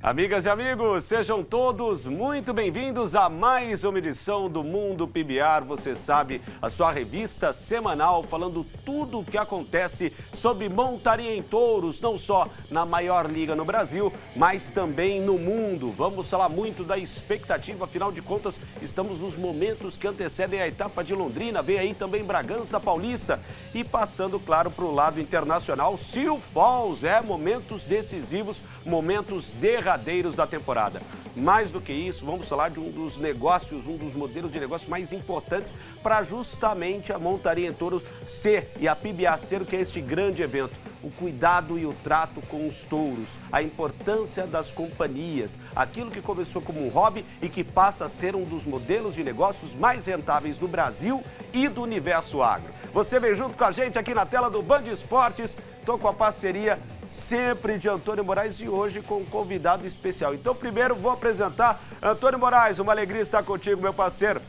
Amigas e amigos, sejam todos muito bem-vindos a mais uma edição do Mundo PBR. Você sabe, a sua revista semanal falando tudo o que acontece sobre montaria em touros, não só na maior liga no Brasil, mas também no mundo. Vamos falar muito da expectativa, afinal de contas, estamos nos momentos que antecedem a etapa de Londrina, vem aí também Bragança Paulista e passando, claro, para o lado internacional, Sioux Falls, momentos decisivos, momentos derradeiros da temporada. Mais do que isso, vamos falar de um dos negócios, um dos modelos de negócio mais importantes para justamente a montaria em touros ser e a PBR ser o que é este grande evento. O cuidado e o trato com os touros, a importância das companhias, aquilo que começou como um hobby e que passa a ser um dos modelos de negócios mais rentáveis do Brasil e do universo agro. Você vem junto com a gente aqui na tela do Band Esportes, estou com a parceria sempre de Antônio Moraes e hoje com um convidado especial. Então, primeiro vou apresentar Antônio Moraes, uma alegria estar contigo, meu parceiro.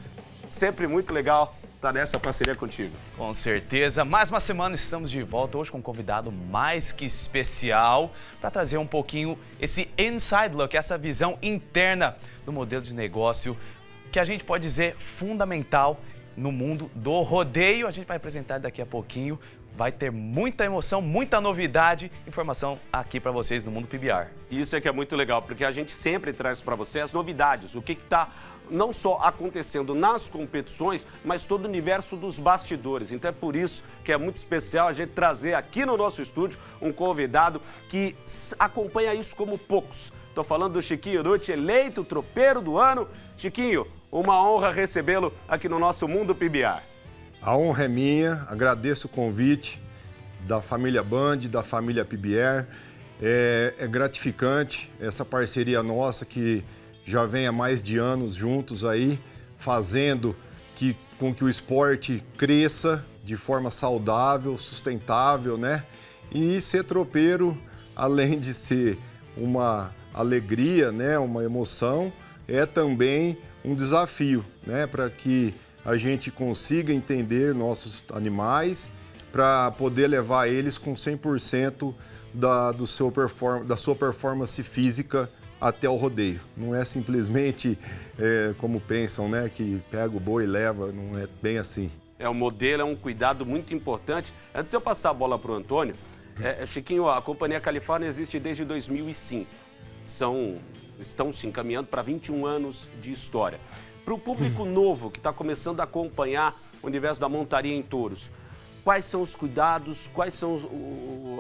Sempre muito legal estar nessa parceria contigo. Com certeza. Mais uma semana estamos de volta hoje com um convidado mais que especial para trazer um pouquinho esse inside look, essa visão interna do modelo de negócio que a gente pode dizer fundamental no mundo do rodeio. A gente vai apresentar daqui a pouquinho. Vai ter muita emoção, muita novidade, informação aqui para vocês no Mundo PBR. Isso é que é muito legal, porque a gente sempre traz para vocês as novidades, o que está não só acontecendo nas competições, mas todo o universo dos bastidores. Então é por isso que é muito especial a gente trazer aqui no nosso estúdio um convidado que acompanha isso como poucos. Estou falando do Chiquinho Nutti, eleito tropeiro do ano. Chiquinho, uma honra recebê-lo aqui no nosso Mundo PBR. A honra é minha, agradeço o convite da família Band, da família PBR. É gratificante essa parceria nossa que já vem há mais de anos juntos aí, fazendo com que o esporte cresça de forma saudável, sustentável, né? E ser tropeiro, além de ser uma alegria, né, uma emoção, é também um desafio, né, para que a gente consiga entender nossos animais para poder levar eles com 100% da sua performance física até o rodeio. Não é simplesmente como pensam, né, que pega o boi e leva, não é bem assim. O modelo é um cuidado muito importante. Antes de eu passar a bola para o Antônio, Chiquinho, a Companhia Califórnia existe desde 2005. Estão se encaminhando para 21 anos de história. Para o público novo que está começando a acompanhar o universo da montaria em touros, quais são os cuidados, quais são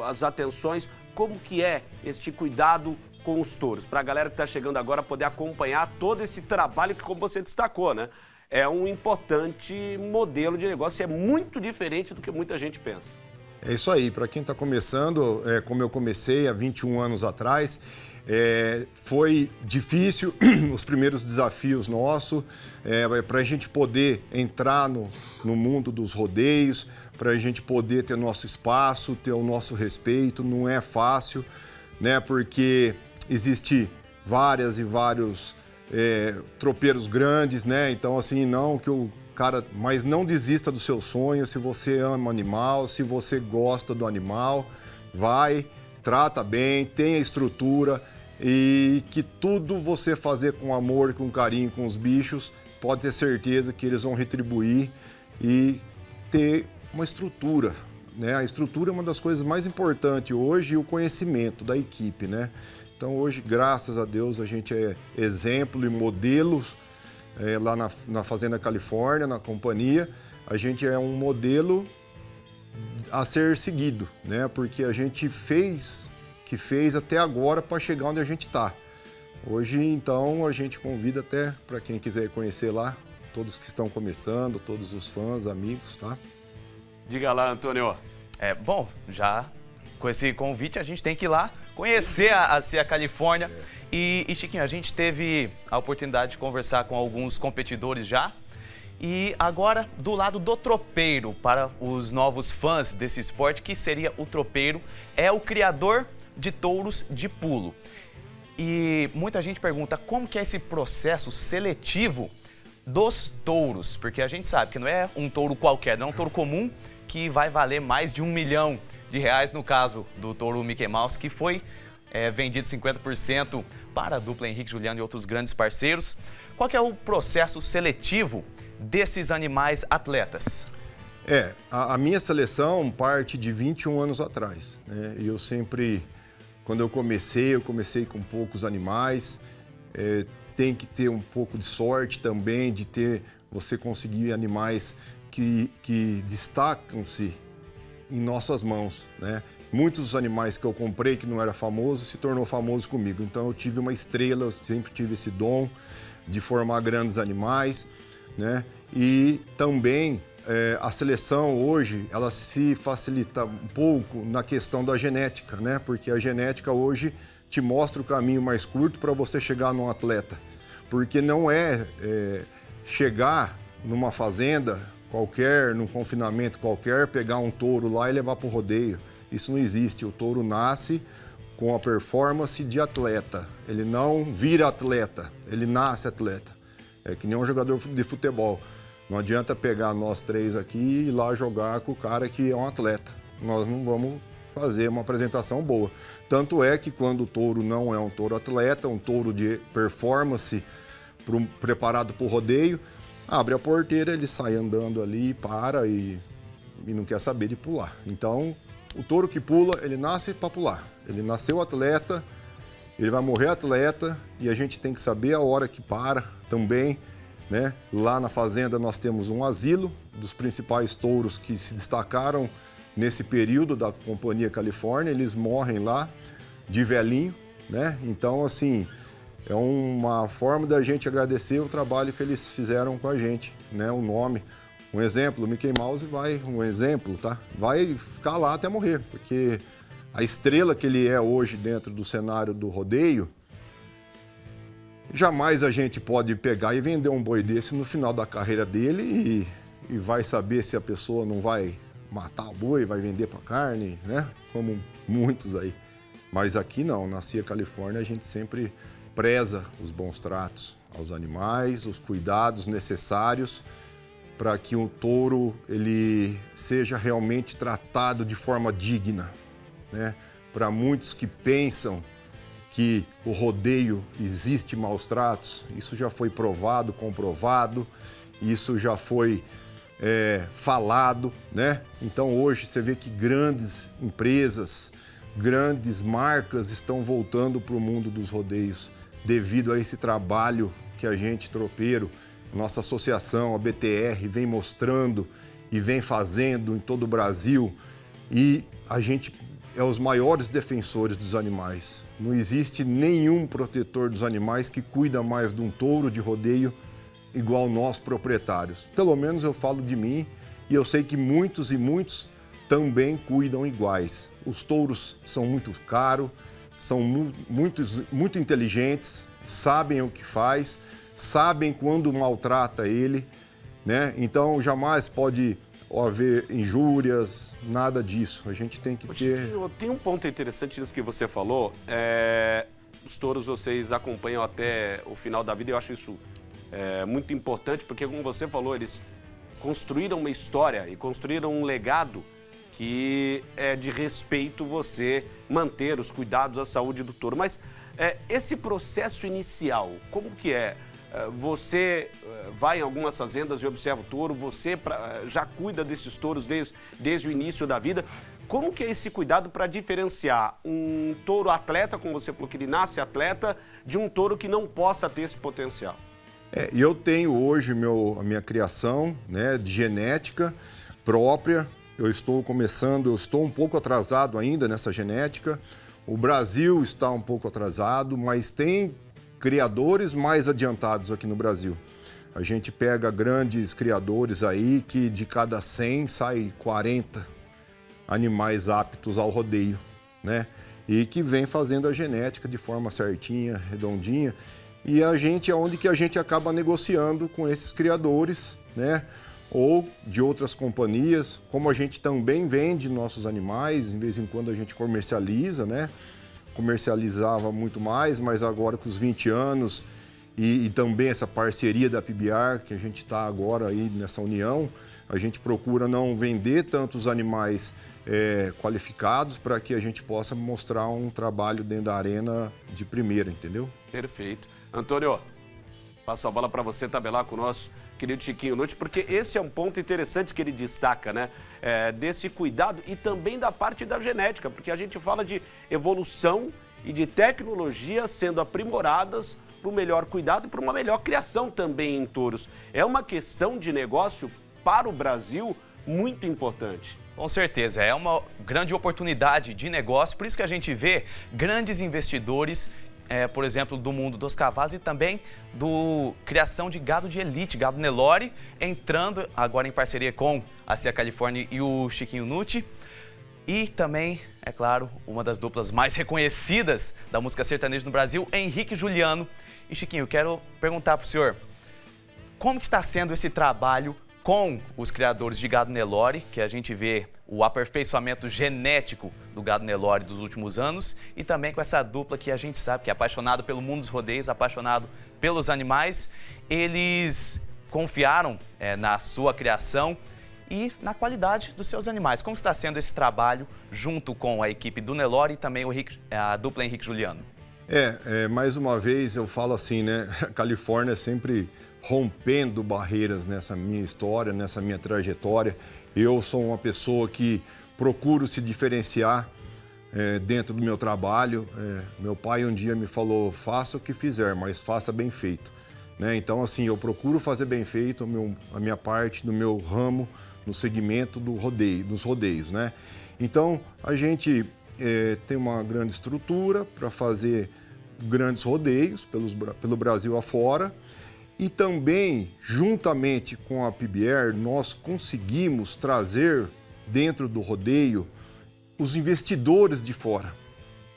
as atenções, como que é este cuidado com os touros? Para a galera que está chegando agora poder acompanhar todo esse trabalho que, como você destacou, né? É um importante modelo de negócio, é muito diferente do que muita gente pensa. É isso aí, para quem está começando, como eu comecei há 21 anos atrás, foi difícil os primeiros desafios nossos, para a gente poder entrar no mundo dos rodeios, para a gente poder ter nosso espaço, ter o nosso respeito, não é fácil, né? Porque existe vários tropeiros grandes, né? Então, assim, não que o cara, mas não desista do seu sonho. Se você ama o animal, se você gosta do animal, vai, trata bem, tenha estrutura e que tudo você fazer com amor, com carinho com os bichos, pode ter certeza que eles vão retribuir e ter uma estrutura, né? A estrutura é uma das coisas mais importantes hoje e o conhecimento da equipe, né? Então hoje, graças a Deus, a gente é exemplo e modelos lá na Fazenda Califórnia, na companhia. A gente é um modelo a ser seguido, né? Porque a gente fez até agora para chegar onde a gente está. Hoje, então, a gente convida até para quem quiser conhecer lá, todos que estão começando, todos os fãs, amigos, tá? Diga lá, Antônio. Bom, já com esse convite a gente tem que ir lá conhecer a Califórnia. E, Chiquinho, a gente teve a oportunidade de conversar com alguns competidores já. E agora, do lado do tropeiro, para os novos fãs desse esporte, que seria o tropeiro, é o criador de touros de pulo. E muita gente pergunta como que é esse processo seletivo dos touros, porque a gente sabe que não é um touro qualquer, não é um touro comum que vai valer mais de R$1 milhão, no caso do touro Mickey Mouse, que foi é vendido 50% para a dupla Henrique Juliano e outros grandes parceiros. Qual que é o processo seletivo desses animais atletas? A minha seleção parte de 21 anos atrás, né? E eu sempre, quando eu comecei com poucos animais. Tem que ter um pouco de sorte também, você conseguir animais que destacam-se em nossas mãos, né? Muitos dos animais que eu comprei que não era famoso, se tornou famoso comigo. Então eu tive uma estrela, eu sempre tive esse dom de formar grandes animais, né? E também a seleção hoje, ela se facilita um pouco na questão da genética, né? Porque a genética hoje te mostra o caminho mais curto para você chegar num atleta. Porque não chegar numa fazenda qualquer, num confinamento qualquer, pegar um touro lá e levar para o rodeio. Isso não existe. O touro nasce com a performance de atleta. Ele não vira atleta, ele nasce atleta. É que nem um jogador de futebol. Não adianta pegar nós três aqui e ir lá jogar com o cara que é um atleta. Nós não vamos fazer uma apresentação boa. Tanto é que quando o touro não é um touro atleta, um touro de performance preparado para o rodeio, abre a porteira, ele sai andando ali, para e não quer saber de pular. Então, o touro que pula, ele nasce para pular. Ele nasceu atleta, ele vai morrer atleta e a gente tem que saber a hora que para também, né? Lá na fazenda nós temos um asilo dos principais touros que se destacaram nesse período da Companhia Califórnia, eles morrem lá de velhinho, né? Então, assim, é uma forma da gente agradecer o trabalho que eles fizeram com a gente, né? O nome, um exemplo, o Mickey Mouse vai ficar lá até morrer, porque a estrela que ele é hoje dentro do cenário do rodeio, jamais a gente pode pegar e vender um boi desse no final da carreira dele e vai saber se a pessoa não vai matar o boi, vai vender para carne, né? Como muitos aí. Mas aqui não, na CIA Califórnia a gente sempre preza os bons tratos aos animais, os cuidados necessários para que o touro ele seja realmente tratado de forma digna, né? Para muitos que pensam que o rodeio existe maus tratos, isso já foi provado, comprovado, isso já foi falado, né? Então hoje você vê que grandes empresas, grandes marcas estão voltando para o mundo dos rodeios devido a esse trabalho que a gente, tropeiro, nossa associação, a BTR, vem mostrando e vem fazendo em todo o Brasil. E a gente é os maiores defensores dos animais. Não existe nenhum protetor dos animais que cuida mais de um touro de rodeio igual nós, proprietários. Pelo menos eu falo de mim e eu sei que muitos e muitos também cuidam iguais. Os touros são muito caros, são muito inteligentes, sabem o que faz, sabem quando maltrata ele, né? Então jamais pode haver injúrias, nada disso. A gente tem que ter... Tem um ponto interessante nisso que você falou. Os touros vocês acompanham até o final da vida. Eu acho isso muito importante, porque como você falou, eles construíram uma história e construíram um legado que é de respeito você manter os cuidados à saúde do touro. Mas esse processo inicial, como que é? Você vai em algumas fazendas e observa o touro, você já cuida desses touros desde o início da vida. Como que é esse cuidado para diferenciar um touro atleta, como você falou que ele nasce atleta, de um touro que não possa ter esse potencial? Eu tenho hoje a minha criação, né, de genética própria. Eu estou um pouco atrasado ainda nessa genética. O Brasil está um pouco atrasado, mas tem criadores mais adiantados aqui no Brasil. A gente pega grandes criadores aí que de cada 100 sai 40 animais aptos ao rodeio, né? E que vem fazendo a genética de forma certinha, redondinha. E a gente, onde que a gente acaba negociando com esses criadores, né? Ou de outras companhias, como a gente também vende nossos animais, de vez em quando a gente comercializa, né? Comercializava muito mais, mas agora com os 20 anos e também essa parceria da PBR, que a gente está agora aí nessa união, a gente procura não vender tantos animais qualificados para que a gente possa mostrar um trabalho dentro da arena de primeira, entendeu? Perfeito. Antônio, passo a bola para você tabelar com o nosso querido Chiquinho Nutti, porque esse é um ponto interessante que ele destaca, né? Desse cuidado e também da parte da genética, porque a gente fala de evolução e de tecnologia sendo aprimoradas para um melhor cuidado e para uma melhor criação também em touros. É uma questão de negócio para o Brasil muito importante. Com certeza, é uma grande oportunidade de negócio, por isso que a gente vê grandes investidores, por exemplo, do mundo dos cavalos e também do criação de gado de elite, gado Nelore, entrando agora em parceria com a CIA Califórnia e o Chiquinho Nutti. E também, é claro, uma das duplas mais reconhecidas da música sertaneja no Brasil, Henrique e Juliano. E Chiquinho, quero perguntar para o senhor, como que está sendo esse trabalho com os criadores de gado Nelore, que a gente vê o aperfeiçoamento genético do gado Nelore dos últimos anos, e também com essa dupla que a gente sabe que é apaixonado pelo mundo dos rodeios, apaixonado pelos animais. Eles confiaram na sua criação e na qualidade dos seus animais. Como está sendo esse trabalho junto com a equipe do Nelore e também a dupla Henrique e Juliano? Mais uma vez eu falo assim, né? A Califórnia é sempre rompendo barreiras nessa minha história, nessa minha trajetória. Eu sou uma pessoa que procuro se diferenciar dentro do meu trabalho. Meu pai um dia me falou, faça o que fizer, mas faça bem feito. Né? Então, assim, eu procuro fazer bem feito a minha parte, no meu ramo, no segmento dos rodeios, né? Então, a gente tem uma grande estrutura para fazer grandes rodeios pelo Brasil afora. E também, juntamente com a PBR, nós conseguimos trazer dentro do rodeio os investidores de fora.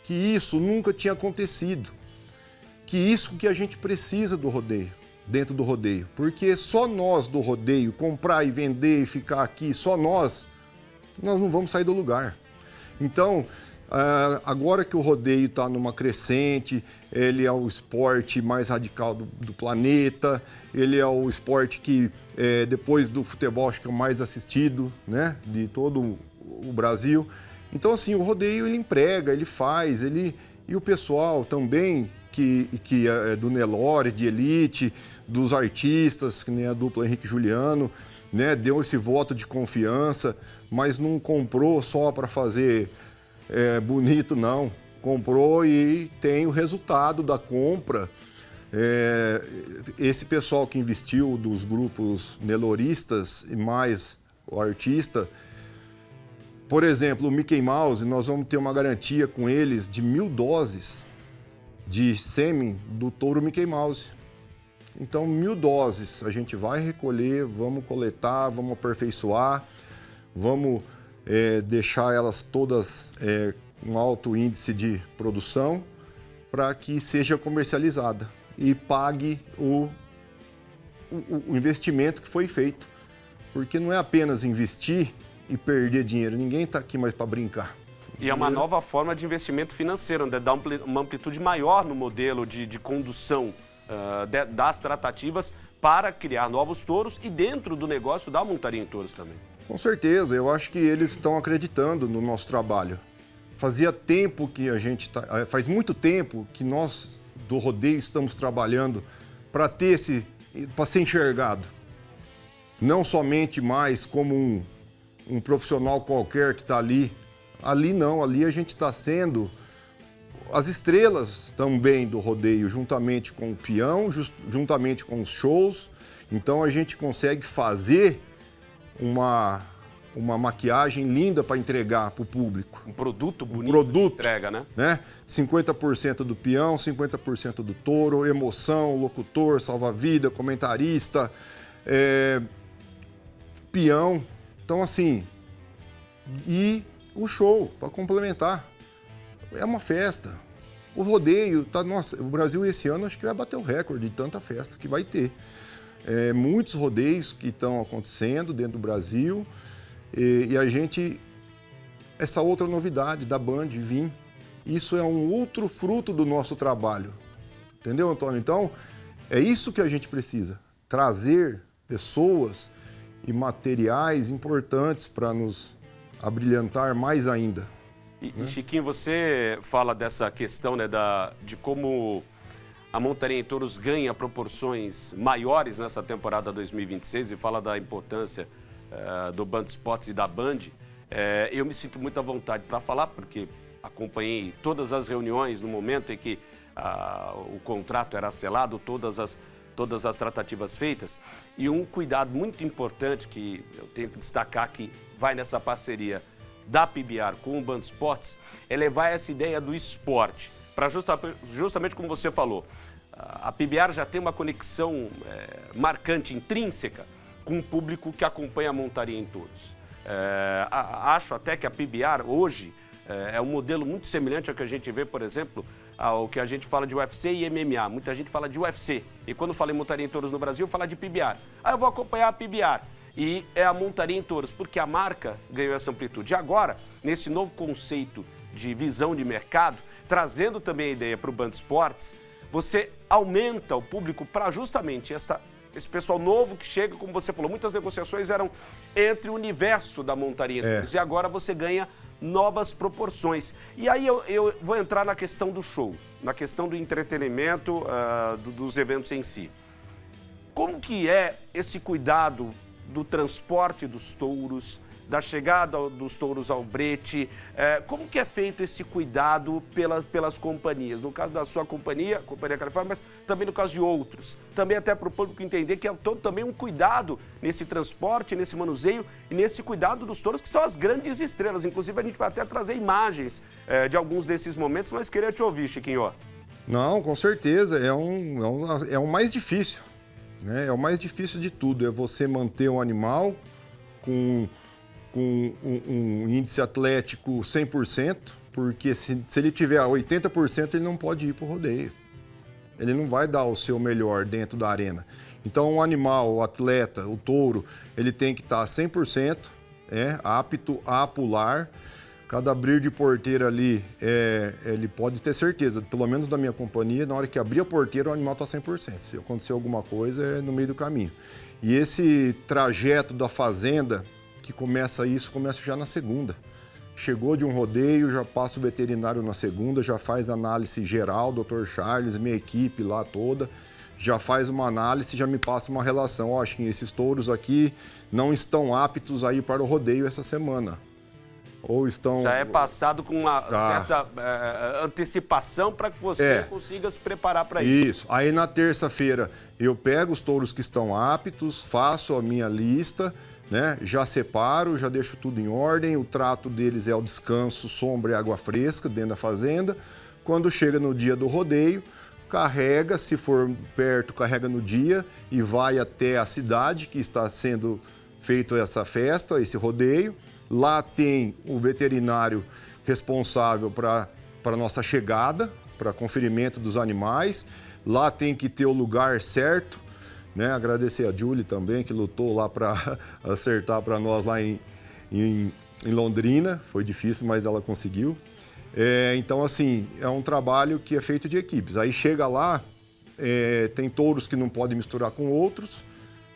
Que isso nunca tinha acontecido. Que isso que a gente precisa do rodeio, dentro do rodeio. Porque só nós do rodeio, comprar e vender e ficar aqui, só nós não vamos sair do lugar. Então, agora que o rodeio está numa crescente, ele é o esporte mais radical do planeta, ele é o esporte que, depois do futebol, acho que é o mais assistido, né, de todo o Brasil. Então, assim, o rodeio ele emprega, ele faz, e o pessoal também, que é do Nelore, de elite, dos artistas, que nem a dupla Henrique e Juliano, né, deu esse voto de confiança, mas não comprou só para fazer bonito, não. Comprou e tem o resultado da compra. Esse pessoal que investiu dos grupos neloristas e mais o artista, por exemplo, o Mickey Mouse, nós vamos ter uma garantia com eles de 1.000 doses de sêmen do touro Mickey Mouse. Então, 1.000 doses a gente vai recolher, vamos coletar, vamos aperfeiçoar, vamos deixar elas todas com alto índice de produção para que seja comercializada e pague o investimento que foi feito. Porque não é apenas investir e perder dinheiro, ninguém está aqui mais para brincar. E é uma nova forma de investimento financeiro, né? Dá uma amplitude maior no modelo de condução das tratativas para criar novos touros e dentro do negócio da montaria em touros também. Com certeza, eu acho que eles estão acreditando no nosso trabalho. Fazia tempo que faz muito tempo que nós do rodeio estamos trabalhando para ser enxergado. Não somente mais como um profissional qualquer que está ali. Ali não, ali a gente está sendo as estrelas também do rodeio, juntamente com o peão, juntamente com os shows. Então a gente consegue fazer uma maquiagem linda para entregar para o público. Um produto bonito de entrega, né? 50% do peão, 50% do touro, emoção, locutor, salva-vida, comentarista, peão. Então, assim, e o show, para complementar. É uma festa. O rodeio, o Brasil esse ano acho que vai bater o recorde de tanta festa que vai ter. Muitos rodeios que estão acontecendo dentro do Brasil e a gente, essa outra novidade da Band vir, isso é um outro fruto do nosso trabalho. Entendeu, Antônio? Então, é isso que a gente precisa, trazer pessoas e materiais importantes para nos abrilhantar mais ainda. E Chiquinho, você fala dessa questão, né, de como a montaria em touros ganha proporções maiores nessa temporada 2026 e fala da importância do Band Esportes e da Band. Eu me sinto muito à vontade para falar, porque acompanhei todas as reuniões no momento em que o contrato era selado, todas as tratativas feitas. E um cuidado muito importante que eu tenho que destacar que vai nessa parceria da PBR com o Band Esportes é levar essa ideia do esporte para justamente como você falou. A PBR já tem uma conexão marcante, intrínseca, com o público que acompanha a montaria em touros. Acho até que a PBR hoje é um modelo muito semelhante ao que a gente vê, por exemplo, ao que a gente fala de UFC e MMA. Muita gente fala de UFC. E quando fala em montaria em touros no Brasil, fala de PBR. Eu vou acompanhar a PBR. E é a montaria em touros, porque a marca ganhou essa amplitude. E agora, nesse novo conceito de visão de mercado, trazendo também a ideia para o Band Esportes, você aumenta o público para justamente esse pessoal novo que chega, como você falou, muitas negociações eram entre o universo da montaria em touros. E agora você ganha novas proporções. E aí eu vou entrar na questão do show, na questão do entretenimento, dos eventos em si. Como que é esse cuidado do transporte dos touros, da chegada dos touros ao brete? Como que é feito esse cuidado pelas companhias? No caso da sua companhia, Companhia Califórnia, mas também no caso de outros. Também até para o público entender que é todo também um cuidado nesse transporte, nesse manuseio e nesse cuidado dos touros, que são as grandes estrelas. Inclusive, a gente vai até trazer imagens de alguns desses momentos, mas queria te ouvir, Chiquinho. Não, com certeza, é o mais difícil. Né? É o mais difícil de tudo, é você manter um animal com um índice atlético 100%, porque se ele tiver 80%, ele não pode ir para o rodeio. Ele não vai dar o seu melhor dentro da arena. Então, o animal, o atleta, o touro, ele tem que estar 100% apto a pular. Cada abrir de porteira ali, ele pode ter certeza, pelo menos da minha companhia, na hora que abrir a porteira, o animal está 100%. Se acontecer alguma coisa, é no meio do caminho. E esse trajeto da fazenda, que começa já na segunda. Chegou de um rodeio, já passa o veterinário na segunda, já faz análise geral, Dr. Charles, minha equipe lá toda, já faz uma análise, já me passa uma relação. Ó, esses touros aqui não estão aptos a ir para o rodeio essa semana. Ou estão... Já é passado com uma certa antecipação para que você consiga se preparar para isso. Isso. Aí na terça-feira eu pego os touros que estão aptos, faço a minha lista, né? Já separo, já deixo tudo em ordem. O trato deles é o descanso, sombra e água fresca dentro da fazenda. Quando chega no dia do rodeio, carrega, se for perto, carrega no dia e vai até a cidade que está sendo feito essa festa, esse rodeio. Lá tem o veterinário responsável para a nossa chegada, para conferimento dos animais. Lá tem que ter o lugar certo, né? Agradecer a Julie também, que lutou lá para acertar para nós lá em Londrina. Foi difícil, mas ela conseguiu. Então, assim, é um trabalho que é feito de equipes. Aí chega lá, tem touros que não podem misturar com outros,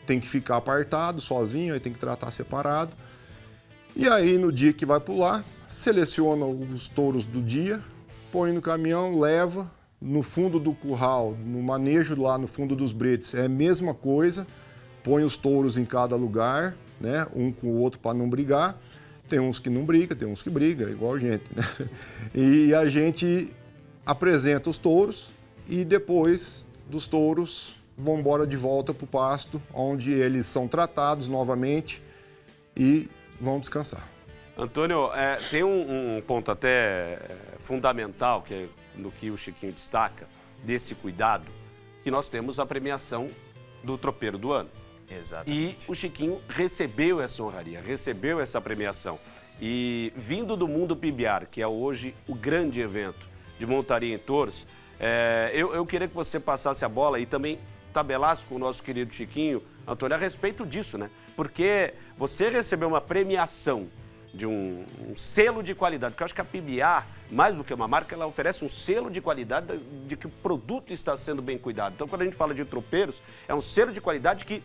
tem que ficar apartado, sozinho, aí tem que tratar separado. E aí, no dia que vai pular, seleciona os touros do dia, põe no caminhão, leva no fundo do curral, no manejo lá no fundo dos bretes. É a mesma coisa, põe os touros em cada lugar, né? Um com o outro para não brigar. Tem uns que não brigam, tem uns que brigam, igual a gente, né? E a gente apresenta os touros e depois dos touros vão embora de volta para o pasto, onde eles são tratados novamente e vão descansar. Antônio, tem um ponto até fundamental no que o Chiquinho destaca, desse cuidado, que nós temos a premiação do tropeiro do ano. Exatamente. E o Chiquinho recebeu essa honraria, recebeu essa premiação. E vindo do mundo PBR, que é hoje o grande evento de montaria em touros, eu queria que você passasse a bola e também tabelasse com o nosso querido Chiquinho, Antônio, a respeito disso, né? Porque você recebeu uma premiação de um selo de qualidade, porque eu acho que a PBR, mais do que uma marca, ela oferece um selo de qualidade de que o produto está sendo bem cuidado. Então, quando a gente fala de tropeiros, é um selo de qualidade que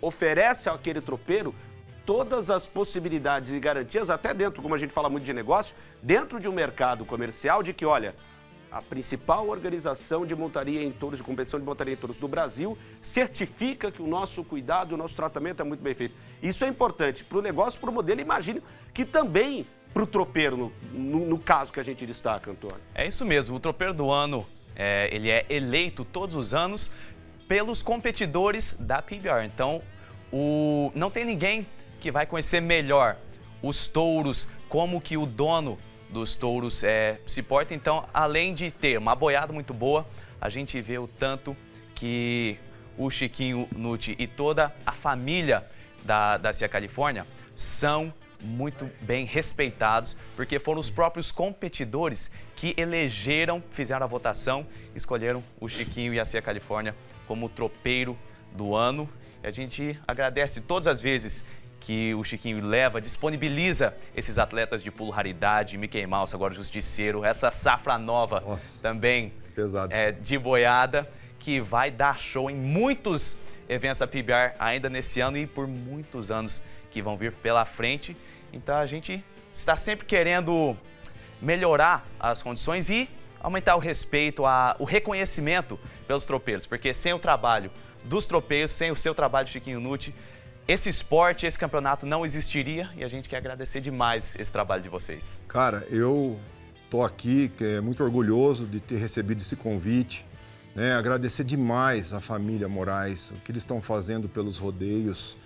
oferece àquele tropeiro todas as possibilidades e garantias, até dentro, como a gente fala muito de negócio, dentro de um mercado comercial, de que, olha, a principal organização de montaria em touros, de competição de montaria em touros do Brasil, certifica que o nosso cuidado, o nosso tratamento é muito bem feito. Isso é importante para o negócio, para o modelo, imagino que também para o tropeiro, no caso que a gente destaca, Antônio. É isso mesmo, o tropeiro do ano, ele é eleito todos os anos pelos competidores da PBR. Então, não tem ninguém que vai conhecer melhor os touros, como que o dono dos touros se porta. Então, além de ter uma boiada muito boa, a gente vê o tanto que o Chiquinho Nutti e toda a família da CIA Califórnia são muito bem respeitados, porque foram os próprios competidores que elegeram, fizeram a votação, escolheram o Chiquinho e a CIA Califórnia como tropeiro do ano. E a gente agradece todas as vezes que o Chiquinho disponibiliza esses atletas de pulo raridade, Mickey Mouse, agora Justiceiro, essa safra nova também de boiada, que vai dar show em muitos eventos da PBR ainda nesse ano e por muitos anos que vão vir pela frente. Então a gente está sempre querendo melhorar as condições e aumentar o respeito, o reconhecimento pelos tropeiros, porque sem o trabalho dos tropeiros, sem o seu trabalho, Chiquinho Nutti, esse esporte, esse campeonato não existiria, e a gente quer agradecer demais esse trabalho de vocês. Cara, eu tô aqui muito orgulhoso de ter recebido esse convite, né? Agradecer demais a família Moraes, o que eles estão fazendo pelos rodeios.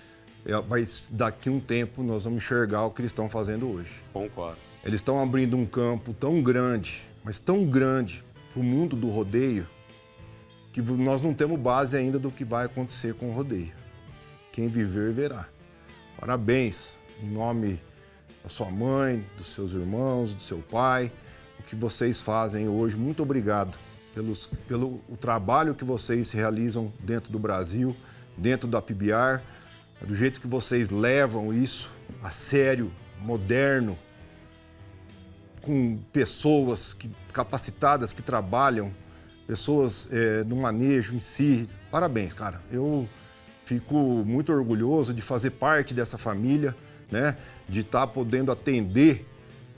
Daqui um tempo nós vamos enxergar o que eles estão fazendo hoje. Concordo. Eles estão abrindo um campo tão grande, mas tão grande para o mundo do rodeio, que nós não temos base ainda do que vai acontecer com o rodeio. Quem viver, verá. Parabéns, em nome da sua mãe, dos seus irmãos, do seu pai, o que vocês fazem hoje. Muito obrigado pelo trabalho que vocês realizam dentro do Brasil, dentro da PBR, do jeito que vocês levam isso a sério, moderno, com pessoas capacitadas que trabalham, pessoas no manejo em si. Parabéns, cara. Eu fico muito orgulhoso de fazer parte dessa família, né? De estar podendo atender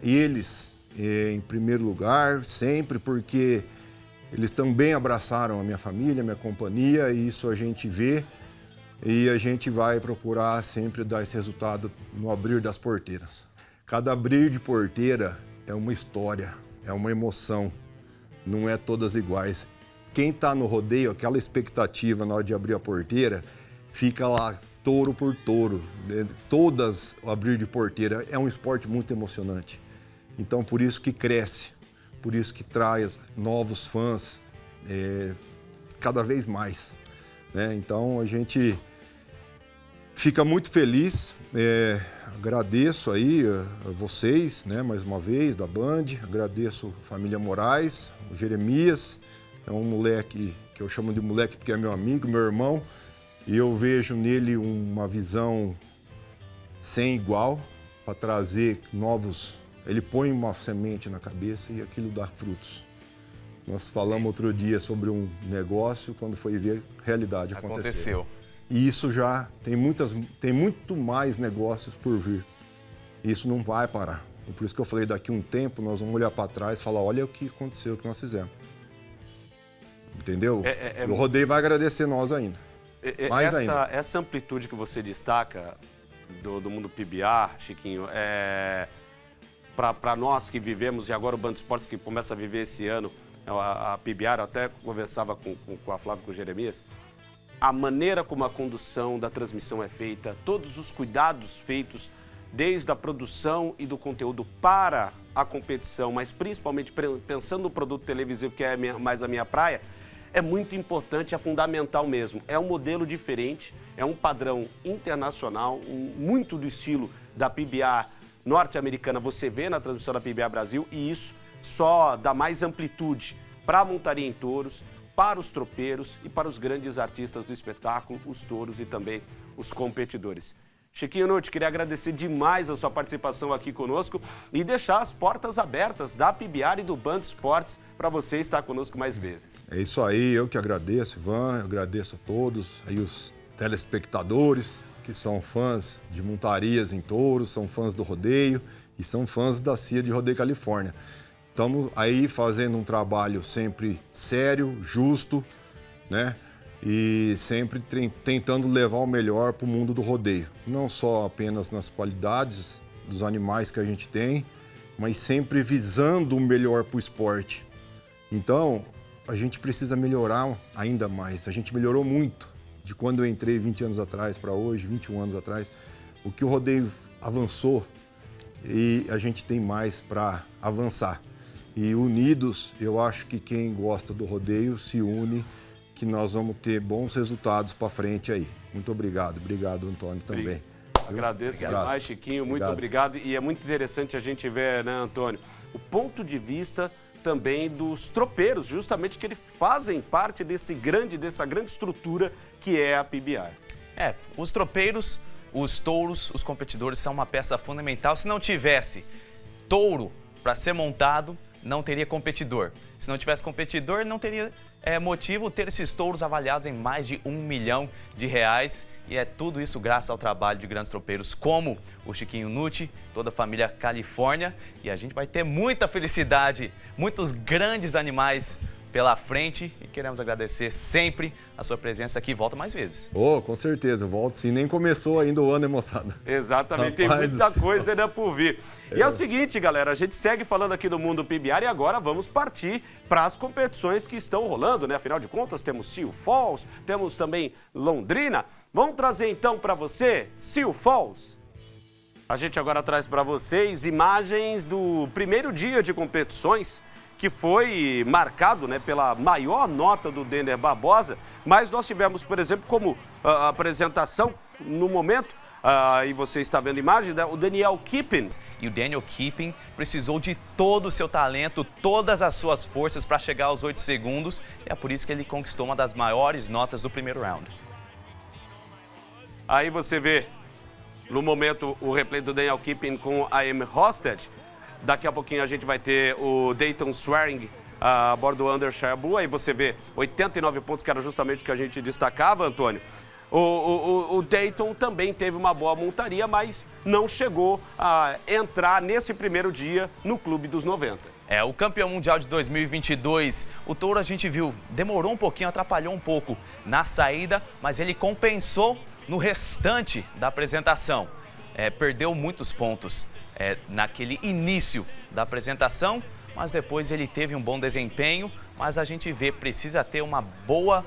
eles em primeiro lugar, sempre, porque eles também abraçaram a minha família, a minha companhia, e isso a gente vê e a gente vai procurar sempre dar esse resultado no abrir das porteiras. Cada abrir de porteira é uma história, é uma emoção, não é todas iguais. Quem está no rodeio, aquela expectativa na hora de abrir a porteira, fica lá touro por touro, né? Todas o abrir de porteira é um esporte muito emocionante. Então, por isso que cresce, por isso que traz novos fãs cada vez mais, né? Então, a gente fica muito feliz, agradeço aí a vocês, né, mais uma vez, da Band, agradeço a família Moraes, o Jeremias, é um moleque que eu chamo de moleque porque é meu amigo, meu irmão, e eu vejo nele uma visão sem igual para trazer novos. Ele põe uma semente na cabeça e aquilo dá frutos. Nós falamos outro dia sobre um negócio, quando foi ver, realidade aconteceu. E isso já tem muito mais negócios por vir. Isso não vai parar. Por isso que eu falei, daqui um tempo nós vamos olhar para trás e falar, olha o que aconteceu, o que nós fizemos. Entendeu? O rodeio vai agradecer nós ainda. Essa amplitude que você destaca do mundo PBR, Chiquinho, para nós que vivemos, e agora o Band Esportes que começa a viver esse ano, a PBR, eu até conversava com a Flávia e com o Jeremias, a maneira como a condução da transmissão é feita, todos os cuidados feitos, desde a produção e do conteúdo para a competição, mas principalmente pensando no produto televisivo, que é mais a minha praia, é muito importante, é fundamental mesmo. É um modelo diferente, é um padrão internacional, muito do estilo da PBR norte-americana, você vê na transmissão da PBR Brasil, e isso só dá mais amplitude para a montaria em touros, para os tropeiros e para os grandes artistas do espetáculo, os touros e também os competidores. Chiquinho Nutti, queria agradecer demais a sua participação aqui conosco e deixar as portas abertas da PBR e do Band Esportes para você estar conosco mais vezes. É isso aí, eu que agradeço, Ivan, eu agradeço a todos, aí os telespectadores, que são fãs de montarias em touros, são fãs do rodeio e são fãs da CIA de Rodeio Califórnia. Estamos aí fazendo um trabalho sempre sério, justo, né? E sempre tentando levar o melhor para o mundo do rodeio. Não só apenas nas qualidades dos animais que a gente tem, mas sempre visando o melhor para o esporte. Então, a gente precisa melhorar ainda mais. A gente melhorou muito de quando eu entrei 20 anos atrás para hoje, 21 anos atrás. O que o rodeio avançou e a gente tem mais para avançar. E unidos, eu acho que quem gosta do rodeio se une, que nós vamos ter bons resultados para frente aí. Muito obrigado. Obrigado, Antônio, também. Agradeço demais, Chiquinho. Muito obrigado. E é muito interessante a gente ver, né, Antônio, o ponto de vista também dos tropeiros, justamente que eles fazem parte dessa grande estrutura que é a PBR. Os tropeiros, os touros, os competidores são uma peça fundamental. Se não tivesse touro para ser montado, não teria competidor. Se não tivesse competidor, não teria motivo ter esses touros avaliados em mais de R$1 milhão. E é tudo isso graças ao trabalho de grandes tropeiros como o Chiquinho Nucci, toda a família Califórnia. E a gente vai ter muita felicidade, muitos grandes animais pela frente. E queremos agradecer sempre a sua presença aqui. Volta mais vezes. Com certeza, volto sim. Nem começou ainda o ano, hein, moçada? Exatamente, Rapaz, tem muita coisa ainda por vir. E é o seguinte, galera, a gente segue falando aqui do mundo PBR e agora vamos partir para as competições que estão rolando, né? Afinal de contas, temos Sioux Falls, temos também Londrina. Vamos trazer então para você Sioux Falls. A gente agora traz para vocês imagens do primeiro dia de competições, que foi marcado, né, pela maior nota do Denner Barbosa, mas nós tivemos, por exemplo, como apresentação no momento, e você está vendo a imagem, né, o Daniel Kipping. E o Daniel Kipping precisou de todo o seu talento, todas as suas forças para chegar aos 8 segundos. E é por isso que ele conquistou uma das maiores notas do primeiro round. Aí você vê, no momento, o replay do Daniel Kipping com a Amy Hosted. Daqui a pouquinho a gente vai ter o Dayton Swearing a bordo do Undershire Bull. Aí você vê 89 pontos, que era justamente o que a gente destacava, Antônio. O Dayton também teve uma boa montaria, mas não chegou a entrar nesse primeiro dia no Clube dos 90. O campeão mundial de 2022, o touro a gente viu, demorou um pouquinho, atrapalhou um pouco na saída, mas ele compensou no restante da apresentação. Perdeu muitos pontos naquele início da apresentação, mas depois ele teve um bom desempenho, mas a gente vê, precisa ter uma boa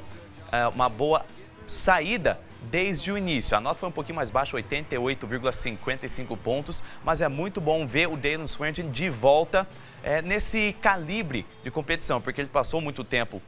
saída desde o início. A nota foi um pouquinho mais baixa, 88,55 pontos, mas é muito bom ver o Dayton Swearing de volta nesse calibre de competição, porque ele passou muito tempo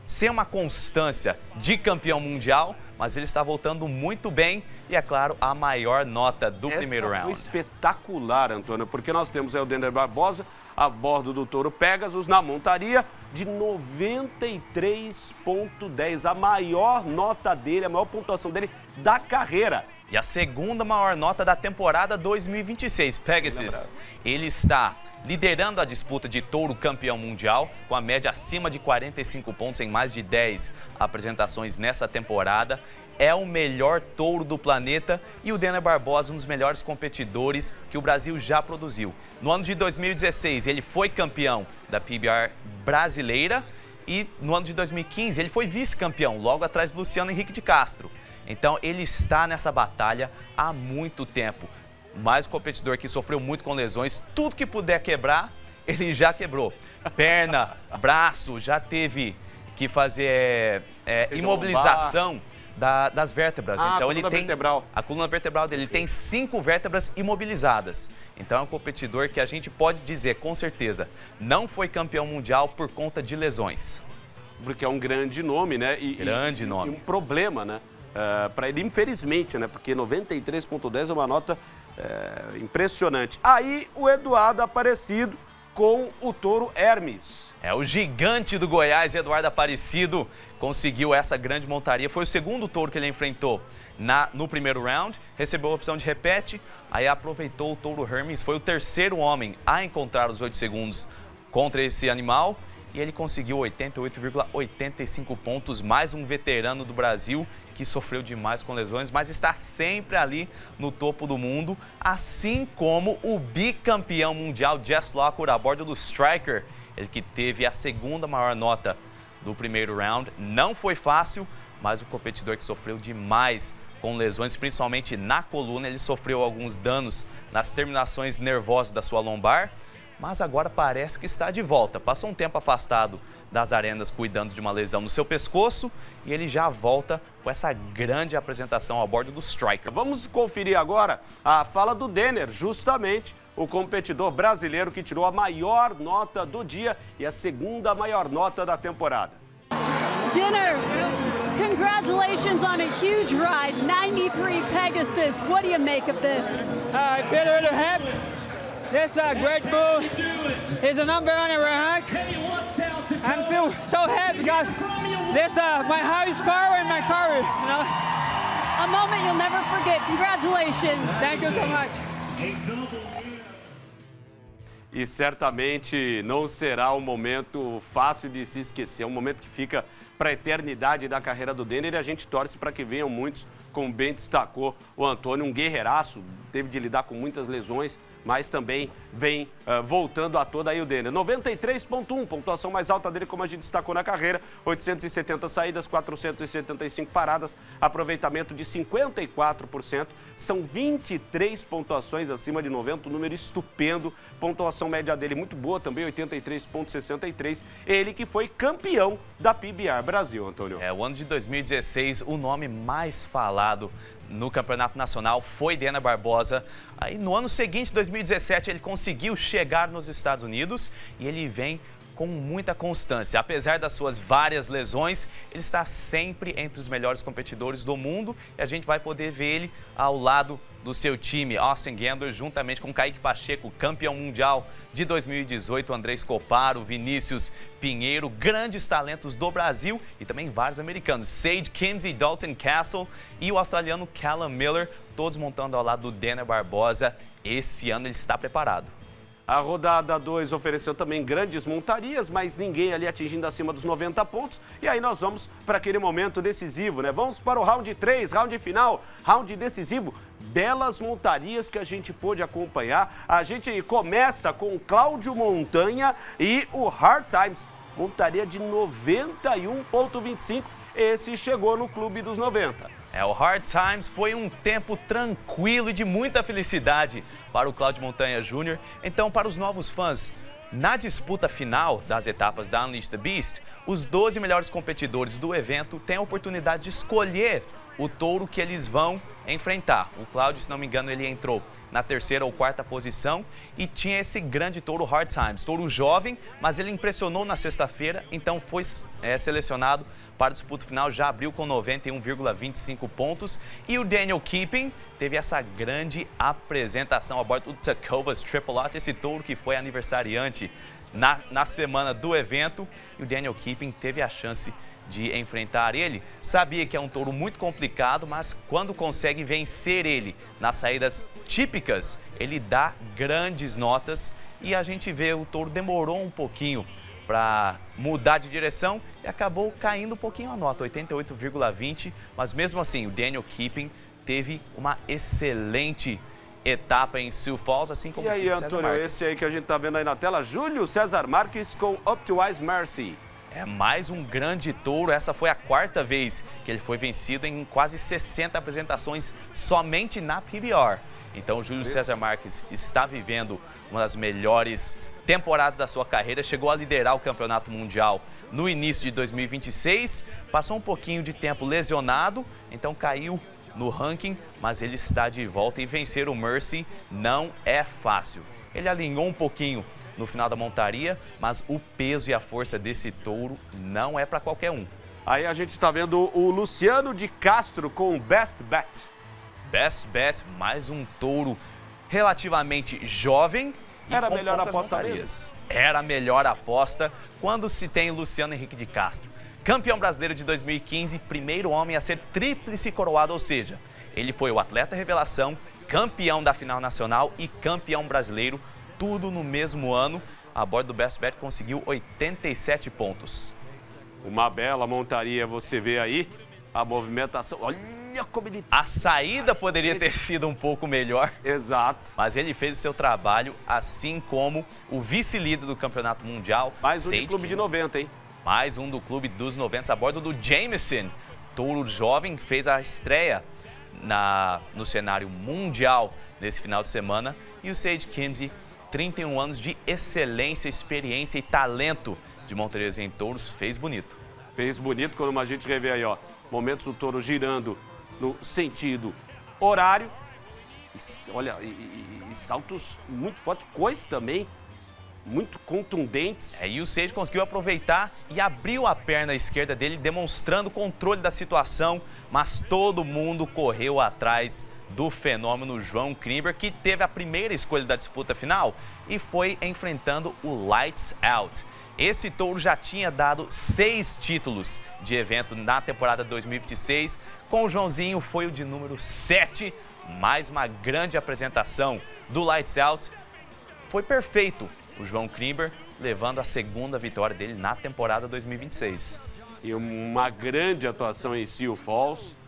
sem uma constância de campeão mundial, mas ele está voltando muito bem e, é claro, a maior nota do primeiro round. Foi espetacular, Antônio, porque nós temos o Denner Barbosa a bordo do Touro Pegasus na montaria de 93,10, a maior nota dele, a maior pontuação dele da carreira. E a segunda maior nota da temporada 2026. Pegasus, ele está liderando a disputa de touro campeão mundial, com a média acima de 45 pontos em mais de 10 apresentações nessa temporada. É o melhor touro do planeta e o Denner Barbosa, um dos melhores competidores que o Brasil já produziu. No ano de 2016, ele foi campeão da PBR brasileira e no ano de 2015, ele foi vice-campeão, logo atrás de Luciano Henrique de Castro. Então, ele está nessa batalha há muito tempo. Mais um competidor que sofreu muito com lesões, tudo que puder quebrar, ele já quebrou. Perna, braço, já teve que fazer imobilização das vértebras. Então ele tem a coluna vertebral dele, ele tem 5 vértebras imobilizadas. Então é um competidor que a gente pode dizer com certeza não foi campeão mundial por conta de lesões. Porque é um grande nome, né? Grande nome. E um problema, né? Para ele, infelizmente, né? Porque 93,10 é uma nota impressionante. Aí o Eduardo Aparecido com o touro Hermes. O gigante do Goiás, Eduardo Aparecido, conseguiu essa grande montaria. Foi o segundo touro que ele enfrentou no primeiro round, recebeu a opção de repete, aí aproveitou o touro Hermes, foi o terceiro homem a encontrar os 8 segundos contra esse animal e ele conseguiu 88,85 pontos, mais um veterano do Brasil que sofreu demais com lesões, mas está sempre ali no topo do mundo, assim como o bicampeão mundial Jess Lockwood a bordo do Striker, ele que teve a segunda maior nota do primeiro round. Não foi fácil, mas o competidor que sofreu demais com lesões, principalmente na coluna, ele sofreu alguns danos nas terminações nervosas da sua lombar, mas agora parece que está de volta. Passou um tempo afastado das arenas cuidando de uma lesão no seu pescoço e ele já volta com essa grande apresentação a bordo do Striker. Vamos conferir agora a fala do Denner, justamente o competidor brasileiro que tirou a maior nota do dia e a segunda maior nota da temporada. Denner, congratulations on a huge ride, 93 Pegasus. What do you make of this? I feel really happy. This is a great move. It's a number on the rank. I feel so happy because this is my highest score in my career. You know? A moment you'll never forget. Congratulations. Thank you so much. E certamente não será um momento fácil de se esquecer, é um momento que fica para a eternidade da carreira do Denner e a gente torce para que venham muitos, como bem destacou o Antônio, um guerreiraço, teve de lidar com muitas lesões, mas também vem voltando a toda aí o Denner. 93,1, pontuação mais alta dele, como a gente destacou na carreira, 870 saídas, 475 paradas, aproveitamento de 54%, são 23 pontuações acima de 90, um número estupendo, pontuação média dele muito boa também, 83,63, ele que foi campeão da PBR Brasil, Antônio. O ano de 2016, o nome mais falado no Campeonato Nacional foi Denner Barbosa. Aí no ano seguinte, 2017, ele conseguiu chegar nos Estados Unidos e ele vem com muita constância. Apesar das suas várias lesões, ele está sempre entre os melhores competidores do mundo e a gente vai poder ver ele ao lado do seu time, Austin Gandler, juntamente com Kaique Pacheco, campeão mundial de 2018, André Scoparo, Vinícius Pinheiro, grandes talentos do Brasil e também vários americanos, Sage Kimzey, Dalton Castle e o australiano Callum Miller, todos montando ao lado do Denner Barbosa. Esse ano ele está preparado. A rodada 2 ofereceu também grandes montarias, mas ninguém ali atingindo acima dos 90 pontos. E aí nós vamos para aquele momento decisivo, né? Vamos para o round 3, round final, round decisivo. Belas montarias que a gente pôde acompanhar. A gente começa com o Cláudio Montanha e o Hard Times. Montaria de 91,25. Esse chegou no clube dos 90. O Hard Times foi um tempo tranquilo e de muita felicidade para o Cláudio Montanha Jr. Então, para os novos fãs, na disputa final das etapas da Unleash the Beast, os 12 melhores competidores do evento têm a oportunidade de escolher o touro que eles vão enfrentar. O Cláudio, se não me engano, ele entrou na terceira ou quarta posição e tinha esse grande touro Hard Times, touro jovem, mas ele impressionou na sexta-feira, então foi selecionado para a disputa final, já abriu com 91,25 pontos. E o Daniel Keeping teve essa grande apresentação a bordo do Tecovas Triple Lot, esse touro que foi aniversariante na semana do evento. E o Daniel Keeping teve a chance de enfrentar ele. Sabia que é um touro muito complicado, mas quando consegue vencer ele nas saídas típicas, ele dá grandes notas. E a gente vê o touro demorou um pouquinho para mudar de direção e acabou caindo um pouquinho a nota, 88,20, mas mesmo assim o Daniel Keeping teve uma excelente etapa em Sioux Falls, assim como o Júlio César Antônio, Marques. esse aí que a gente tá vendo aí na tela, Júlio César Marques com Up to Wise Mercy. Mais um grande touro, essa foi a quarta vez que ele foi vencido em quase 60 apresentações somente na PBR. Então o Júlio César Marques está vivendo uma das melhores temporadas da sua carreira, chegou a liderar o campeonato mundial no início de 2026, passou um pouquinho de tempo lesionado, então caiu no ranking, mas ele está de volta e vencer o Mercy não é fácil. Ele alinhou um pouquinho no final da montaria, mas o peso e a força desse touro não é para qualquer um. Aí a gente está vendo o Luciano de Castro com o Best Bet. Best Bet, mais um touro relativamente jovem. Era a melhor aposta mesmo? Era a melhor aposta quando se tem Luciano Henrique de Castro. Campeão brasileiro de 2015, primeiro homem a ser tríplice coroado, ou seja, ele foi o atleta revelação, campeão da final nacional e campeão brasileiro, tudo no mesmo ano. a bordo do Best Bet, conseguiu 87 pontos. Uma bela montaria, você vê aí a movimentação. Olha como ele... A saída poderia ter sido um pouco melhor. Exato. Mas ele fez o seu trabalho, assim como o vice-líder do Campeonato Mundial. Mais um do Clube de 90, hein? Mais um do Clube dos 90, a bordo do Jameson. Touro jovem fez a estreia no cenário mundial nesse final de semana. E o Sage Kimzey, 31 anos de excelência, experiência e talento de monterias em touros, fez bonito. Fez bonito quando a gente revê aí, ó, momentos do touro girando no sentido horário. Olha, e saltos muito fortes, coisas também muito contundentes. E o Sage conseguiu aproveitar e abriu a perna esquerda dele, demonstrando controle da situação, mas todo mundo correu atrás do fenômeno João Klimber, que teve a primeira escolha da disputa final e foi enfrentando o Lights Out. Esse touro já tinha dado 6 títulos de evento na temporada 2026. Com o Joãozinho foi o de número 7. Mais uma grande apresentação do Lights Out. Foi perfeito o João Klimber, levando a segunda vitória dele na temporada 2026. E uma grande atuação em Sioux Falls.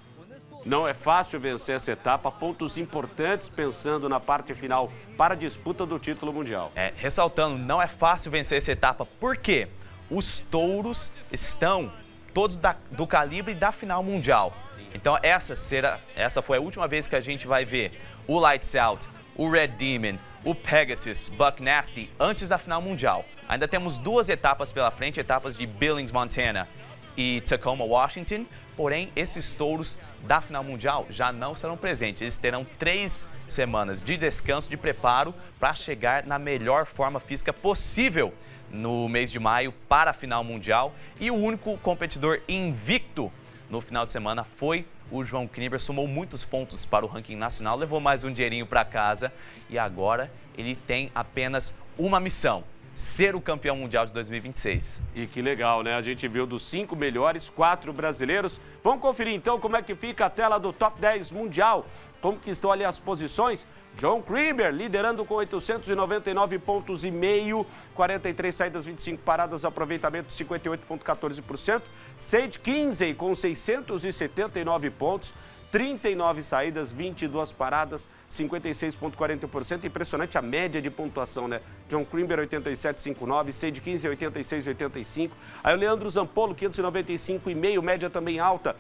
Não é fácil vencer essa etapa, pontos importantes pensando na parte final para a disputa do título mundial. Ressaltando, não é fácil vencer essa etapa, porque os touros estão todos do calibre da final mundial. Então essa foi a última vez que a gente vai ver o Lights Out, o Red Demon, o Pegasus, Buck Nasty antes da final mundial. Ainda temos 2 etapas pela frente, etapas de Billings, Montana e Tacoma, Washington. Porém, esses touros da final mundial já não serão presentes. Eles terão 3 semanas de descanso, de preparo, para chegar na melhor forma física possível no mês de maio para a final mundial. E o único competidor invicto no final de semana foi o João Klimber. Somou muitos pontos para o ranking nacional, levou mais um dinheirinho para casa e agora ele tem apenas uma missão: ser o campeão mundial de 2026. E que legal, né? A gente viu dos 5 melhores, 4 brasileiros. Vamos conferir então como é que fica a tela do Top 10 Mundial. Como que estão ali as posições? João Klimber liderando com 899 pontos e meio, 43 saídas, 25 paradas, aproveitamento 58,14%. Sage Kimzey com 679 pontos, 39 saídas, 22 paradas, 56,40%. Impressionante a média de pontuação, né? João Klimber 87,59, Sage Kimzey 86,85. Aí o Leandro Zampolo 595,5, média também alta.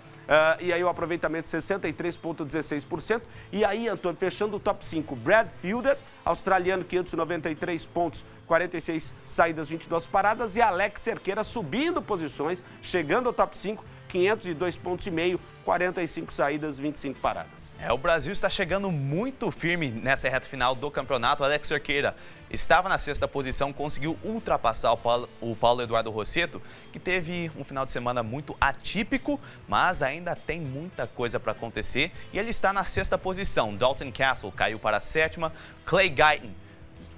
E aí o aproveitamento 63,16%. E aí, Antônio, fechando o top 5, Brad Fielder, australiano, 593 pontos, 46 saídas, 22 paradas. E Alex Cerqueira subindo posições, chegando ao top 5, 502 pontos e meio, 45 saídas, 25 paradas. O Brasil está chegando muito firme nessa reta final do campeonato. Alex Cerqueira estava na 6ª posição, conseguiu ultrapassar o Paulo Eduardo Rosseto, que teve um final de semana muito atípico, mas ainda tem muita coisa para acontecer. E ele está na 6ª posição. Dalton Castle caiu para a 7ª, Clay Guyton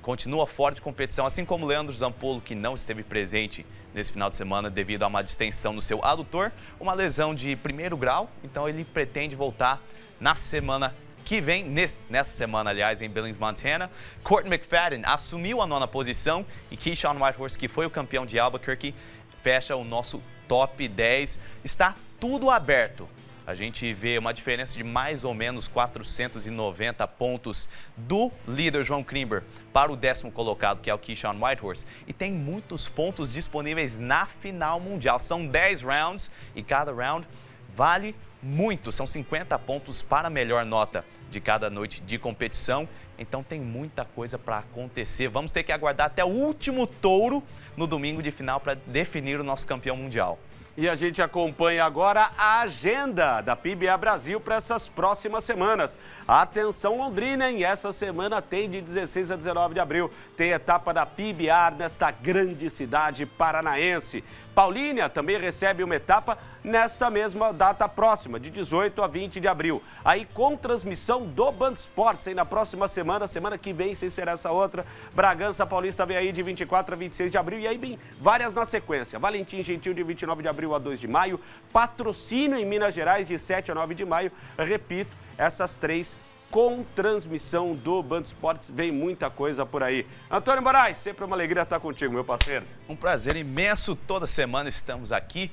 continua fora de competição, assim como Leandro Zampolo, que não esteve presente nesse final de semana devido a uma distensão no seu adutor, uma lesão de 1º grau, então ele pretende voltar na semana que vem, nessa semana, aliás, em Billings, Montana. Courtney McFadden assumiu a 9ª posição e Keyshawn Whitehorse, que foi o campeão de Albuquerque, fecha o nosso top 10. Está tudo aberto. A gente vê uma diferença de mais ou menos 490 pontos do líder João Klimber para o 10º colocado, que é o Keyshawn Whitehorse. E tem muitos pontos disponíveis na final mundial. São 10 rounds e cada round vale muito. São 50 pontos para a melhor nota de cada noite de competição. Então tem muita coisa para acontecer. Vamos ter que aguardar até o último touro no domingo de final para definir o nosso campeão mundial. E a gente acompanha agora a agenda da PBA Brasil para essas próximas semanas. Atenção, Londrina, hein? Essa semana tem de 16 a 19 de abril. Tem etapa da PBA nesta grande cidade paranaense. Paulínia também recebe uma etapa nesta mesma data próxima, de 18 a 20 de abril. Aí com transmissão do Band Esportes, aí na próxima semana que vem, sem ser essa outra, Bragança Paulista vem aí de 24 a 26 de abril, e aí vem várias na sequência. Valentim Gentil de 29 de abril a 2 de maio, Patrocínio em Minas Gerais de 7 a 9 de maio, repito, essas 3 com transmissão do Band Esportes. Vem muita coisa por aí. Antônio Moraes, sempre uma alegria estar contigo, meu parceiro. Um prazer imenso. Toda semana estamos aqui.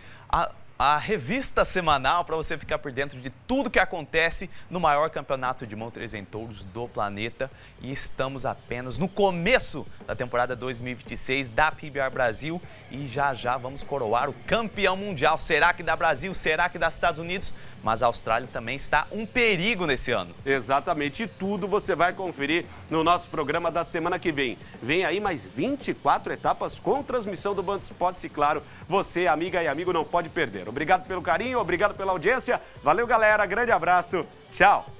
A revista semanal para você ficar por dentro de tudo que acontece no maior campeonato de mão 3 em touros do planeta. E estamos apenas no começo da temporada 2026 da PBR Brasil e já já vamos coroar o campeão mundial. Será que dá Brasil? Será que dá Estados Unidos? Mas a Austrália também está um perigo nesse ano. Exatamente, e tudo você vai conferir no nosso programa da semana que vem. Vem aí mais 24 etapas com transmissão do Band Esportes e, claro, você, amiga e amigo, não pode perder. Obrigado pelo carinho, obrigado pela audiência. Valeu, galera. Grande abraço. Tchau.